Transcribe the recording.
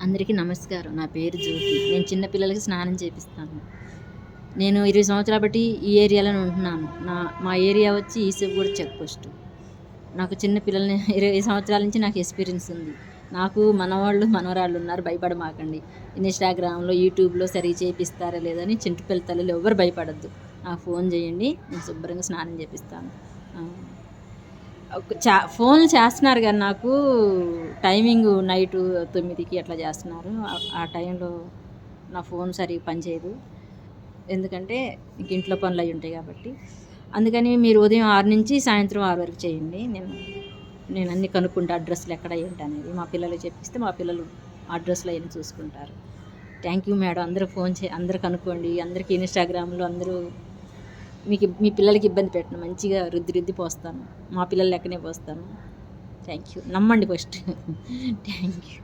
అందరికీ నమస్కారం. నా పేరు జ్యోతి. నేను చిన్న పిల్లలకి స్నానం చేపిస్తాను. నేను 20 సంవత్సరాలు బట్టి ఈ ఏరియాలోనే ఉంటున్నాను. మా ఏరియా వచ్చి ఈసెగూడ చెక్ పోస్ట్. నాకు చిన్న పిల్లల్ని 20 సంవత్సరాల నుంచి నాకు ఎక్స్‌పీరియన్స్ ఉంది. నాకు మనవాళ్ళు, మనవరాళ్ళు ఉన్నారు. భయపడమాకండి. ఇన్‌స్టాగ్రామ్‌లో, యూట్యూబ్‌లో సరిగ్గా చేపిస్తారా లేదని చింటిపిల్ల తల్లులు ఎవ్వరు భయపడొద్దు. నాకు ఫోన్ చేయండి. నేను శుభ్రంగా స్నానం చేపిస్తాను. ఆ! ఫోన్లు చేస్తున్నారు కానీ నాకు టైమింగు నైటు 9కి అట్లా చేస్తున్నారు. ఆ టైంలో నా ఫోన్ సరిగ్గా పనిచేయదు. ఎందుకంటే ఇంక ఇంట్లో పనులు అవి ఉంటాయి కాబట్టి. అందుకని మీరు ఉదయం 6 నుంచి సాయంత్రం 6 వరకు చేయండి. నేను అన్నీ కనుక్కుంటా అడ్రస్లు ఎక్కడ ఏంటి అనేది. మా పిల్లలకి చెప్పిస్తే మా పిల్లలు అడ్రస్లు అవన్నీ చూసుకుంటారు. Thank you madam. అందరూ కనుక్కోండి. అందరికీ ఇన్‌స్టాగ్రామ్‌లో అందరూ మీ పిల్లలకి ఇబ్బంది పెట్టను. మంచిగా రుద్ది పోస్తాను. మా పిల్లల లెక్కనే పోస్తాను. Thank you. నమ్మండి ఫస్ట్. Thank you.